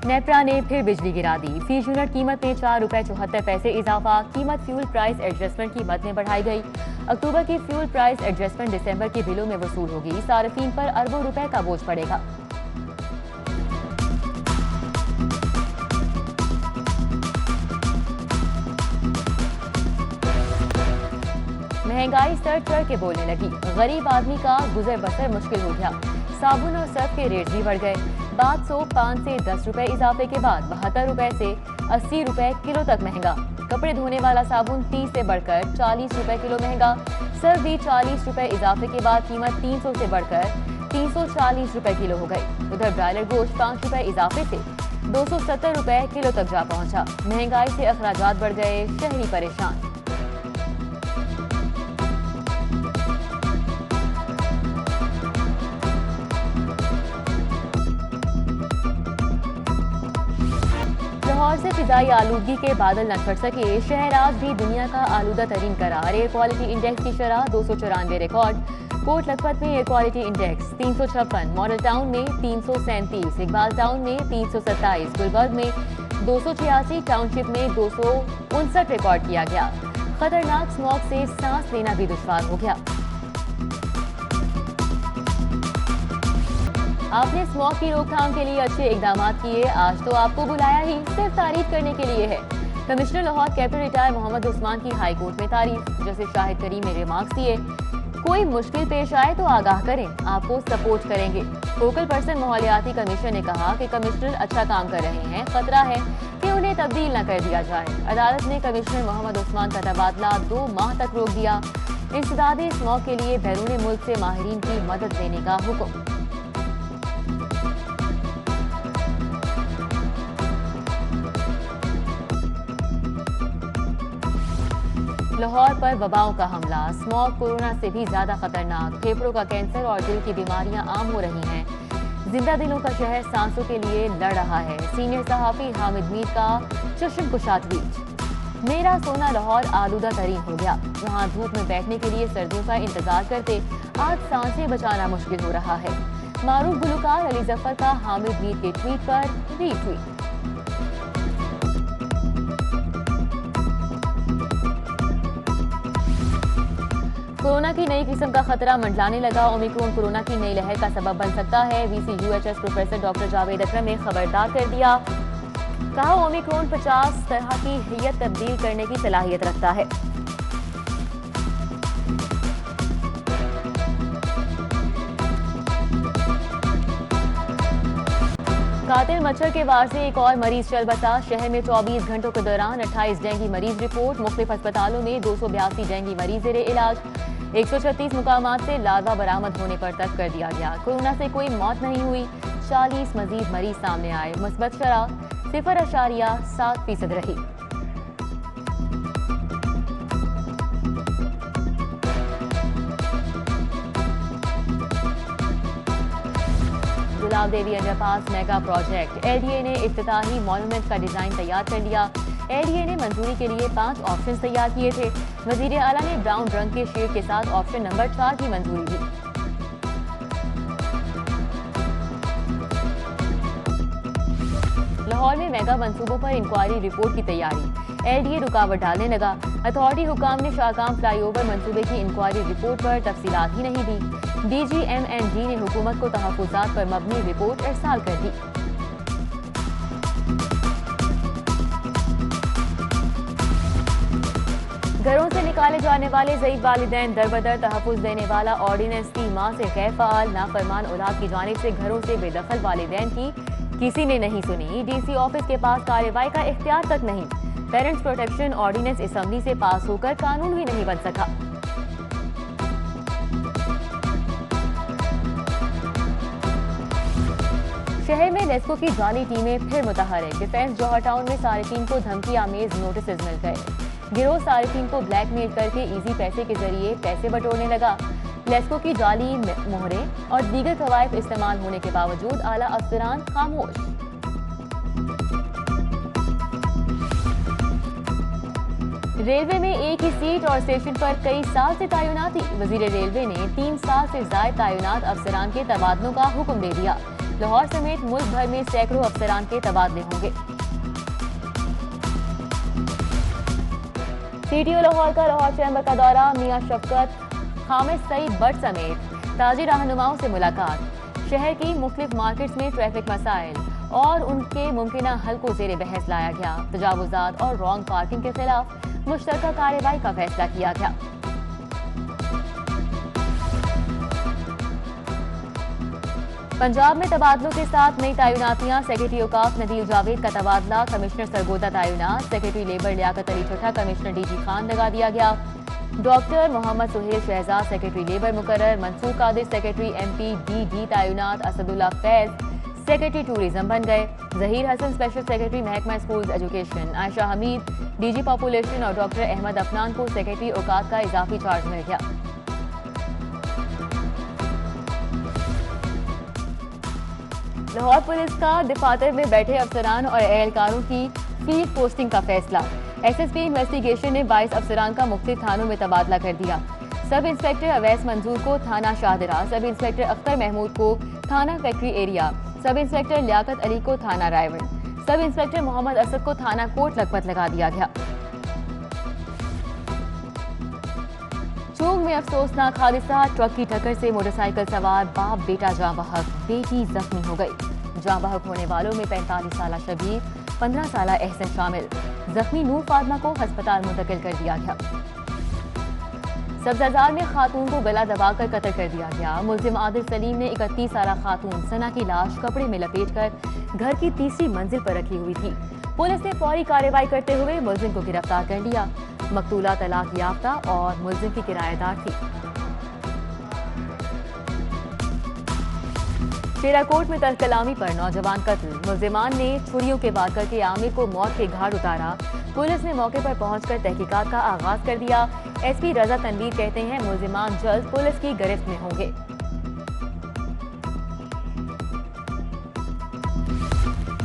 नेपरा ने फिर बिजली गिरा दी। फीस यूनिट कीमत में ₹4.74 इजाफा। कीमत फ्यूल प्राइस एडजस्टमेंट कीमत में बढ़ाई गई। अक्टूबर की फ्यूल प्राइस एडजस्टमेंट दिसंबर के बिलों में वसूल होगी। सार्फिन पर अरबों रुपए का बोझ पड़ेगा। महंगाई सर चढ़ के बोलने लगी। गरीब आदमी का गुजर बसर मुश्किल हो गया। साबुन और सर्फ के रेट भी बढ़ गए। बाथ सोप 5 से 10 रुपए इजाफे के बाद 72 रुपए से 80 रुपए किलो तक महंगा। कपड़े धोने वाला साबुन 30 से बढ़कर 40 रुपए किलो महंगा। सर्फ भी 40 रुपए इजाफे के बाद कीमत 300 से बढ़कर 340 रुपए किलो हो गई। उधर ब्रायलर गोश्त 5 रुपए इजाफे से 270 रुपए किलो तक जा पहुंचा। महंगाई से अखराजात बढ़ गए, शहरी परेशान। लाहौर से फिजाई आलूदगी के बादल न छट सके। शहर आज भी दुनिया का आलूदा तरीन करार। एयर क्वालिटी इंडेक्स की शरह 294 रिकॉर्ड। कोट लखपत में air quality index 356, model town में 337, इकबाल टाउन में 327, गुलबर्ग में 286, टाउनशिप में 259 रिकॉर्ड किया गया। खतरनाक स्मॉग से सांस लेना भी दुश्वार हो गया। आपने स्मॉग की रोकथाम के लिए अच्छे इकदाम किए। आज तो आपको बुलाया ही सिर्फ तारीफ करने के लिए है। Commissioner Lahore captain retired Mohammad Usman की हाई कोर्ट में तारीफ। जैसे शाहिद करीम ने रिमार्क्स दिए, कोई मुश्किल पेश आए तो आगाह करें, आपको सपोर्ट करेंगे। फोकल पर्सन माहौलियाती कमीशन ने कहा कि कमिश्नर अच्छा काम कर रहे हैं, खतरा है कि उन्हें तब्दील न कर दिया जाए। अदालत ने कमिश्नर मोहम्मद उस्मान का तबादला 2 माह तक रोक दिया। इंसदादे स्मॉग के लिए बैरून मुल्क से माहिरीन की मदद देने का हुक्म। लाहौर पर वबाओं का हमला। स्मॉग कोरोना से भी ज्यादा खतरनाक। फेफड़ों का कैंसर और दिल की बीमारियां आम हो रही हैं। जिंदा दिलों का शहर सांसों के लिए लड़ रहा है। सीनियर सहाफी हामिद मीर का चश्म कुशा ट्वीट। मेरा सोना लाहौर आलूदा तरीन हो गया। जहां धूप में बैठने के लिए सर्दियों का इंतजार करते आज सांसें बचाना मुश्किल हो रहा है। मारूफ गुलकार अली जफर का हामिद मीर के ट्वीट पर रीट्वीट। कोरोना की नई किस्म का खतरा मंडलाने लगा। ओमिक्रॉन कोरोना की नई लहर का सबब बन सकता है। VCUHS प्रोफेसर डॉक्टर जावेद अकरम ने खबरदार कर दिया। कहा, ओमिक्रॉन 50 तरह की हैयत तब्दील करने की सलाहियत रखता है। कातिल मच्छर के वार से एक और मरीज चल बसा। शहर में 24 घंटों के दौरान 28 डेंगू मरीज रिपोर्ट। मुख्तलिफ अस्पतालों में 282 डेंगू मरीज जेर इलाज। 136 मुकामात से लार्वा बरामद होने पर तक कर दिया गया। कोरोना से कोई मौत नहीं हुई। 40 मजीद मरीज सामने आए। मुस्बत शरह 0.7% रही। गुलाब देवी अंडरपास मेगा प्रोजेक्ट। LDA ने इफ्तिताही मॉन्यूमेंट का डिजाइन तैयार कर लिया। LDA ने मंजूरी के लिए 5 ऑप्शन तैयार किए थे। वजीर आला ने ब्राउन रंग के शेड के साथ ऑप्शन नंबर 4 की मंजूरी दी। लाहौर में मेगा मंसूबों पर इंक्वायरी रिपोर्ट की तैयारी। LDA रुकावट डालने लगा। अथॉरिटी हुकाम ने शाहकाम फ्लाईओवर मंसूबे की इंक्वायरी रिपोर्ट पर तफसीलात ही नहीं दी। DGMND ने हुकूमत को तहफ्फुज़ात पर मबनी रिपोर्ट इरसाल कर दी। घरों से निकाले जाने वाले ज़ईफ़ वालिदैन दरबदर। तहफ़्फ़ुज़ देने वाला ऑर्डिनेंस की मां से गैर फ़ाल। नाफरमान औलाद की जानिब से घरों से बेदखल वालिदैन की किसी ने नहीं सुनी। DC ऑफिस के पास कार्रवाई का इख्तियार तक नहीं। पेरेंट्स प्रोटेक्शन ऑर्डिनेंस असम्बली से पास होकर कानून भी नहीं बन सका। शहर में नेस्को की जाली टीमें फिर मुतहरिक। डिफेंस जौहर टाउन में सारिफीन को धमकी आमेज नोटिस मिल गए। गिरोह सारिफीन को ब्लैकमेल करके इजी पैसे के जरिए पैसे बटोरने लगा। लेस्को की जाली मोहरें और दीगर कवायद इस्तेमाल होने के बावजूद आला अफसरान खामोश। रेलवे में एक ही सीट और स्टेशन पर कई साल से तैनाती। वजीर रेलवे ने 3 साल से ज्यादा तैनात अफसरान के तबादलों का हुक्म दे दिया। लाहौर समेत मुल्क भर में सैकड़ों अफसरान के तबादले होंगे। सीटीओ लाहौर का लाहौर चैम्बर का दौरा, मियां शफकत, हामिद सईद बट समेत ताजी रहनुमाओं से मुलाकात। शहर की मुख्तलिफ मार्केट्स में ट्रैफिक मसाइल और उनके मुमकिन हल को जेर बहस लाया गया। तजावुजात और रॉन्ग पार्किंग के खिलाफ मुश्तरका कार्रवाई का फैसला किया गया। पंजाब में तबादलों के साथ नई तैनातियां, सेक्रेटरी औकाफ नदील जावेद का तबादला, कमिश्नर सरगोदा तैनात, सेक्रेटरी लेबर लियाकत अली ठट्ठा कमिश्नर डीजी खान लगा दिया गया। Doctor Mohammad Suhail Shahzad secretary labour मुकर्रर, मंसूर कादिर सेक्रेटरी MPDD तैनात, असदुल्ला फैज सेक्रेटरी टूरिज्म बन गए। जहीर हसन स्पेशल सेक्रेटरी महकमा schools education, Ayesha Hamid DG population और डॉक्टर अहमद अफनान को सेक्रेटरी औकाफ का इजाफी चार्ज मिल गया। लाहौर पुलिस का दफातर में बैठे अफसरान और एहलकारों की फील्ड पोस्टिंग का फैसला। SSP इन्वेस्टिगेशन ने 22 अफसरान का मुख्तलिफ थानों में तबादला कर दिया। सब इंस्पेक्टर अवैस मंजूर को थाना शाहदरा, सब इंस्पेक्टर अख्तर महमूद को थाना factory area, sub inspector Liaqat Ali को थाना रायवन, सब इंस्पेक्टर मोहम्मद असद को थाना कोट लखपत लगा दिया गया। चूंग में अफसोसनाक हादसा, ट्रक की टक्कर से मोटरसाइकिल सवार बाप बेटा जाँ बहक, बेटी जख्मी हो गई। जाँ बहक होने वालों में 45 साला शबीर, 15 साला एहसन शामिल। जख्मी नूर फातिमा को अस्पताल मुंतकिल कर दिया गया। सब्जाजार में खातून को गला दबाकर कत्ल कर दिया गया। मुल्जिम आदिल सलीम ने 31 साला खातून सना की लाश कपड़े में लपेटकर घर की तीसरी मंजिल पर रखी हुई थी। पुलिस ने फौरी कार्रवाई करते हुए मुल्जिम को गिरफ्तार कर लिया। मकतूला तलाक याफ्ता और मुल्जिम की किराएदार थी। शेराकोट में तरकलामी पर नौजवान कत्ल, मुल्जिमान ने छुरियों के वार करके आमिर को मौत के घाट उतारा। पुलिस ने मौके पर पहुंचकर तहकीकात का आगाज कर दिया। SP रजा तनवीर कहते हैं मुल्जिमान जल्द पुलिस की गिरफ्त में होंगे।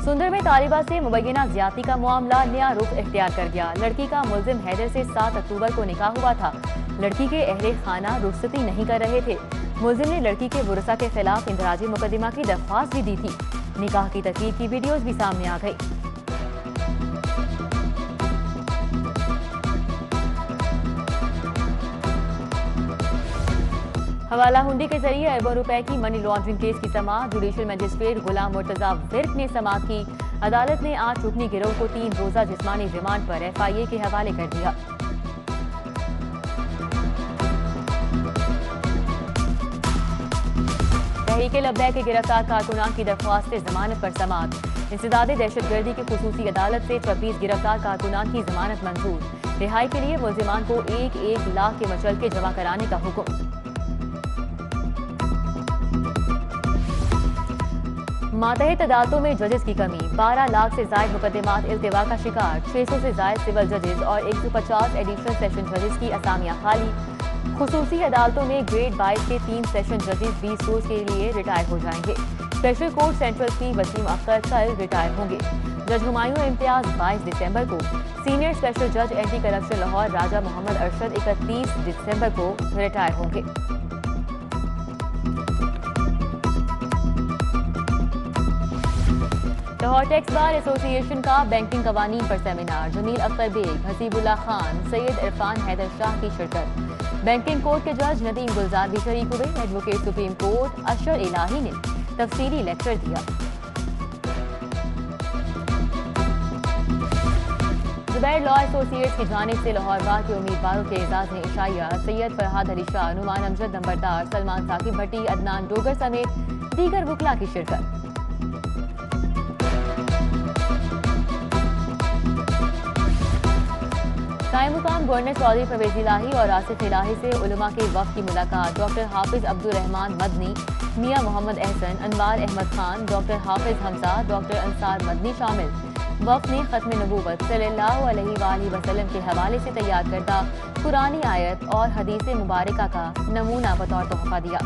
सुंदर में तालिबा से मुबैना ज्यादती का मामला नया रुख इख्तियार कर गया। लड़की का मुल्जिम हैदर से 7 अक्टूबर को निकाह हुआ था। लड़की के अहले खाना रुखसती नहीं कर रहे थे। मुल्जिम ने लड़की के वुरसा के खिलाफ इंदराजी मुकदमा की दरख्वास्त भी दी थी। निकाह की तकरीब की वीडियोज भी सामने आ गई। हवाला हुंडी के जरिए अरबों रुपए की मनी लॉन्ड्रिंग केस की समाअत जुडिशियल मजिस्ट्रेट गुलाम मुर्तजा विर्क ने समाअत की। अदालत ने आज रुकनी गिरोह को 3 रोजा जिस्मानी रिमांड पर FIA के हवाले कर दिया। तहरीके लब्बैक के गिरफ्तार कारकुनान की दरख्वास्त से जमानत पर समाअत। इंसदादे दहशतगर्दी की खुसूसी अदालत से 26 गिरफ्तार कारकुनान की जमानत मंजूर। रिहाई के लिए मुल्जिमान को 1-1 लाख के मचलके जमा कराने का हुक्म। मातहत अदालतों में जजेस की कमी, 12 लाख से जायद मुकदमात इल्तिवा का शिकार, 600 से जायद सिविल जजेस और 150 एडिशनल सेशन जजेस की असामियां खाली। खुसूसी अदालतों में ग्रेड 22 के 3 सेशन जजेस 20 रोज के लिए रिटायर हो जाएंगे। स्पेशल कोर्ट सेंट्रल की वसीम अख्तर कल रिटायर होंगे। जज हुमायूं इम्तियाज 22 दिसंबर को, सीनियर स्पेशल जज एंटी करप्शन लाहौर राजा मोहम्मद अरशद 31 दिसंबर को रिटायर होंगे। लाहौर टैक्स बार एसोसिएशन का बैंकिंग कवानीन पर सेमिनार, जमील अख्तर बेग, हसीबुल्ला खान, सैयद इरफान हैदर शाह की शिरकत। बैंकिंग कोर्ट के जज नदीम गुलजार भी शरीक हुए। एडवोकेट सुप्रीम कोर्ट अशर इलाही ने तफसीली लेक्चर दिया। जुबैर लॉ एसोसिएट्स की जानिब से लाहौर बार के उम्मीदवारों के एजाज में इशाइया, सैयद फरहाद अली शाह, नुमान अमजद नंबरदार, सलमान साकिब भट्टी, अदनान डोगर समेत दीगर वकला की शिरकत। कायम मुकाम गवर्नर चौधरी परवेज इलाही और आसिफ इलाही से उलमा के वक्त की मुलाकात। डॉक्टर हाफिज अब्दुल रहमान मदनी, मियां मोहम्मद एहसन, अनवार अहमद खान, डॉक्टर हाफिज हमजा, डॉक्टर अंसार मदनी शामिल। वक्त ने खत्म नबूवत सल्लल्लाहु अलैहि वसल्लम के हवाले से तैयार करदा कुरानी आयत और हदीस मुबारका का नमूना बतौर तोहफा दिया।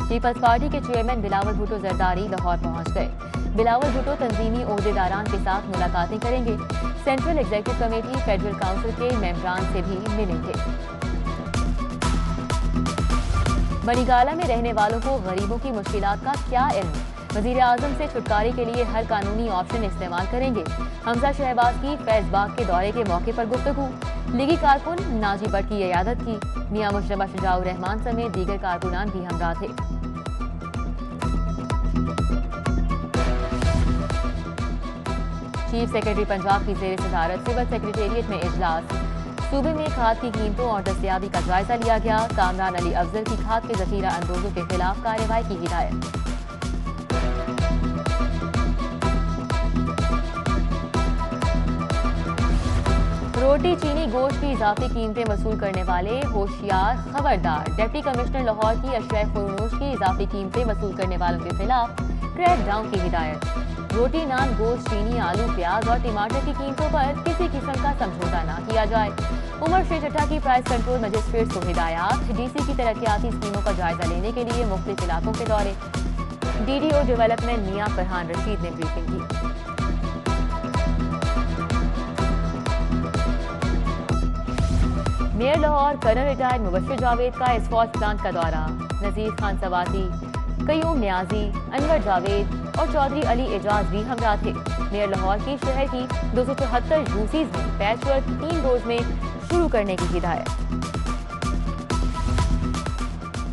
पीपल्स पार्टी के चेयरमैन बिलावल भुट्टो जरदारी लाहौर पहुंच गए। बिलावल भुट्टो तंजीमी ओहदेदारान के साथ मुलाकातें करेंगे। Central executive committee federal council के मेंबरान से भी मिलेंगे। बनीगाला में रहने वालों को गरीबों की मुश्किलात का क्या इल्म, वजीर आजम से छुटकारे के लिए हर कानूनी ऑप्शन इस्तेमाल करेंगे। हमजा शहबाज की फैज बाग के दौरे के मौके पर गुफ्तगू। लीगी कारकुन नाजी भट्ट की इयादत की। मियां मुशतबा शुजाउर रहमान समेत दीगर कारकुनान भी हमरा थे। चीफ सेक्रेटरी पंजाब की जेर सदारत सिविल सेक्रेटेरिएट में इजलास। सूबे में खाद की कीमतों और दस्तयाबी का जायजा लिया गया। कामरान अली अफजल की खाद के जखीरा अंदोजों के खिलाफ कार्रवाई की हिदायत। रोटी चीनी गोश्त की इजाफी कीमतें वसूल करने वाले होशियार खबरदार। डिप्टी कमिश्नर लाहौर की अशयाए फरोश की इजाफी कीमतें वसूल करने वालों के खिलाफ क्रैक डाउन की हिदायत। रोटी, नान, गोश्त, चीनी, आलू, प्याज और टमाटर की कीमतों पर किसी किस्म का समझौता न किया जाए। उमर शेख चट्टा की प्राइस कंट्रोल मजिस्ट्रेट को हिदायत। डीसी की तरक्याती स्कीमों का जायजा लेने के लिए मुख्तलिफ इलाकों के दौरे। डीडीओ डेवलपमेंट मियां फरहान रशीद ने ब्रीफिंग की। Mayor Lahore colonel retired Mubashir Javed का इस फौज प्लांट का दौरा। नजीर खान सवाती, कयूम न्याजी, अनवर जावेद और चौधरी अली एजाज भी हमरा थे। मेयर लाहौर की शहर की 274 यूसीज में पैचवर्क 3 डोज में शुरू करने की हिदायत।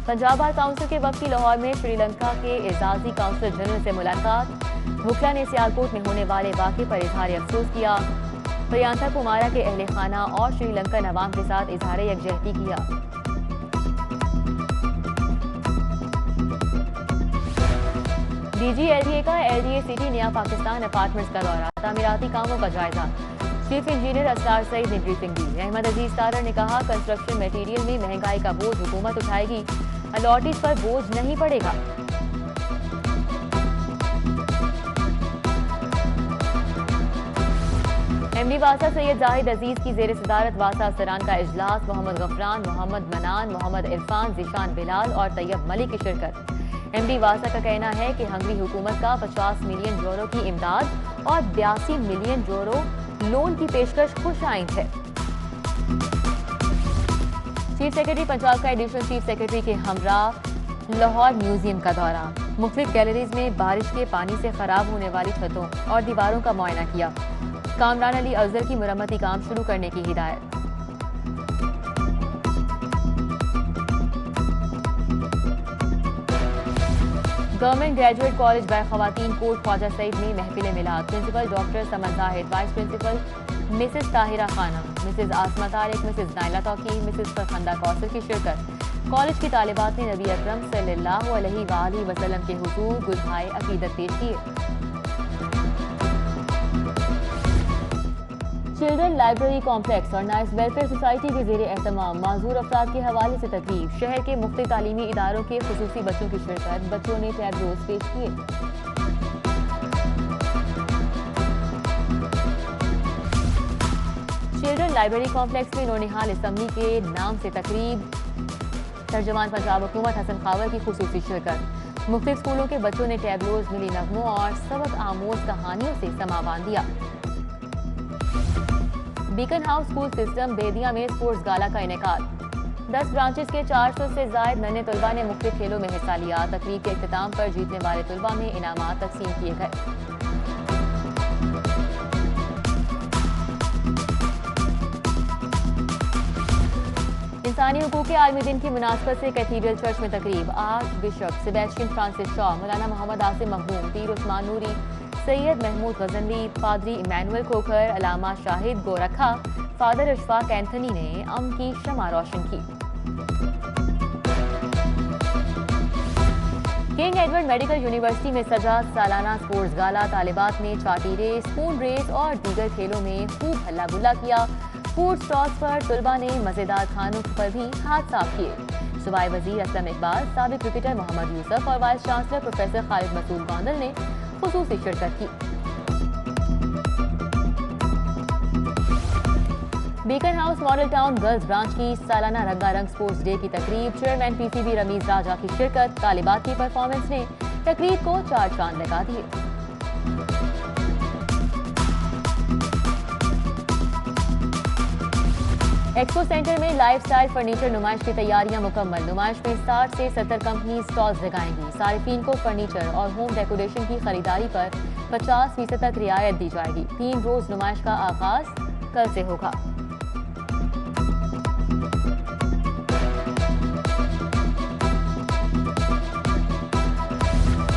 पंजाब बार काउंसिल के वक्त की लाहौर में श्रीलंका के एजाजी काउंसिलर जनरल से मुलाकात। वुकला ने सियालकोट में होने वाले वाक़े पर इजहार अफसोस किया। प्रियंका कुमारा के अहले खाना और श्रीलंकन अवाम के साथ इजहार यकजहती किया। DGLDA का LDA सिटी नया पाकिस्तान अपार्टमेंट्स का दौरा। तामीराती कामों का जायजा। चीफ इंजीनियर असरार सईद ने ब्रीफिंग दी। अहमद अजीज तारर ने कहा, कंस्ट्रक्शन मटेरियल में महंगाई का बोझ हुकूमत उठाएगी, अलॉटीज पर बोझ नहीं पड़ेगा। MD वासा सैयद जाहिद अजीज की जेर सदारत वासा अफसरान का इजलास। मोहम्मद गफरान, मोहम्मद मनान, मोहम्मद इरफान, जिशान बिलाल और तैयब मलिक की शिरकत। MD वासा का कहना है कि हंगरी हुकूमत का 50 मिलियन यूरो की इमदाद और 82 मिलियन यूरो लोन की पेशकश खुश आइंद है। चीफ सेक्रेटरी पंजाब का एडिशनल चीफ सेक्रेटरी के हमरा लाहौर म्यूजियम का दौरा। मुख्तलिफ गैलरीज में बारिश के पानी से खराब होने वाली छतों और दीवारों का मुआयना किया। कामरान अली अफजल की मरम्मती काम शुरू करने की हिदायत। गवर्नमेंट ग्रेजुएट कॉलेज बाय खवातीन कोट ख्वाजा सईद में महफिल मिलाद। Principal doctor Saman Zahid, vice principal Mrs Tahira Khana, Mrs Asma Tariq, Mrs Naila Tauqeer, Mrs Farkhanda Kausar की शिरकत। कॉलेज की तालिबात ने नबी अकरम सल्लल्लाहु अलैहि वसल्लम के हुजूर गुलहाए अकीदत पेश किए। चिल्ड्रन लाइब्रेरी कॉम्प्लेक्स और नाइस वेलफेयर सोसाइटी के जेर एहतमाम माजूर अफराद के हवाले से तकरीब। शहर के मुख्तलिफ तालीमी इदारों के खुसूसी बच्चों की शिरकत। बच्चों ने टैबलोज पेश किए। चिल्ड्रन लाइब्रेरी कॉम्प्लेक्स में नौनिहाल असम्बली के नाम से तकरीब। तर्जमान पंजाब हुकूमत हसन खावर की खुसूसी शिरकत। मुख्तलिफ स्कूलों के बच्चों ने टैबलोज, मिली नगमों और सबक आमोज कहानियों से समा बांध दिया। बीकन हाउस स्कूल सिस्टम बेदिया में स्पोर्ट्स गाला का इनेकाद। 10 ब्रांचेस के 400 से जायद नन्हे तलबा ने मुख्तलिफ खेलों में हिस्सा लिया। तकरीब के इख्तिताम पर जीतने वाले तलबा में इनामात तकसीम किए गए। इंसानी हुकूक के आलमी दिन की मुनासबत से कैथीड्रल चर्च में तकरीब। Arch bishop Sebastian Francis Shaw, मौलाना मोहम्मद आसिम मखदूम, पीर उस्मान नूरी, सैयद महमूद गजनवी, पादरी इमैनुअल खोखर, अलामा शाहिद गोरखा, फादर अशफाक एंथनी ने अमन की शमा रोशन की। किंग एडवर्ड मेडिकल यूनिवर्सिटी में सजा सालाना स्पोर्ट्स गाला। तालिबात ने चाटी रेस, स्पून रेस और दीगर खेलों में खूब हल्ला गुल्ला किया। फूड स्टॉल्स पर तलबा ने मजेदार खानों पर भी हाथ साफ किए। सूबाई वजीर असलम इकबाल, साबिक क्रिकेटर मोहम्मद यूसुफ और vice chancellor professor Khalid Masood Gondal ने खुसूसी शिरकत की। Beaconhouse Model Town girls branch की सालाना रंगारंग स्पोर्ट्स डे की तकरीब। चेयरमैन PCB रमीज राजा की शिरकत। तालिबात की परफॉर्मेंस ने तकरीब को 4 चांद लगा दिए। एक्सपो सेंटर में लाइफस्टाइल फर्नीचर नुमाइश की तैयारियां मुकम्मल। नुमाइश में 60 से 70 कंपनी स्टॉल्स लगाएंगी। सारिफीन को फर्नीचर और होम डेकोरेशन की खरीदारी पर 50% तक रियायत दी जाएगी। 3 रोज नुमाइश का आगाज कल से होगा।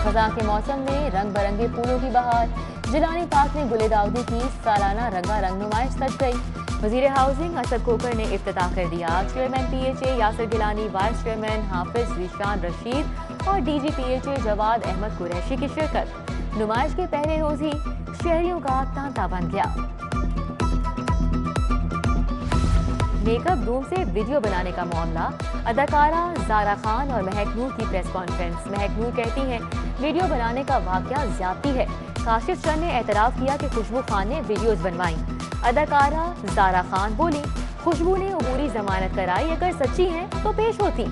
खज़ां के मौसम में रंग बिरंगे फूलों की बहार। जिलानी पार्क में गुले दाऊदी की सालाना रंगारंग नुमाइश सज गई। वजीर हाउसिंग असद कोकर ने इफ्तिताह कर दिया। Chairman PHA Yasir Gilani, vice chairman Hafiz Zeeshan Rashid और DG PHA जवाद अहमद कुरैशी की शिरकत। नुमाइश के पहले रोज ही शहरियों का तांता बन गया। मेकअप रूम से वीडियो बनाने का मामला। अदाकारा ज़ारा खान और महक नूर की प्रेस कॉन्फ्रेंस। महक नूर कहती हैं वीडियो बनाने का वाकया ज्यादती है। काशिफ चंद ने एतराफ किया कि खुशबू खान ने वीडियोस बनवाई। अदाकारा ज़ारा खान बोली खुशबू ने अबूरी जमानत कराई, अगर सच्ची है तो पेश होती।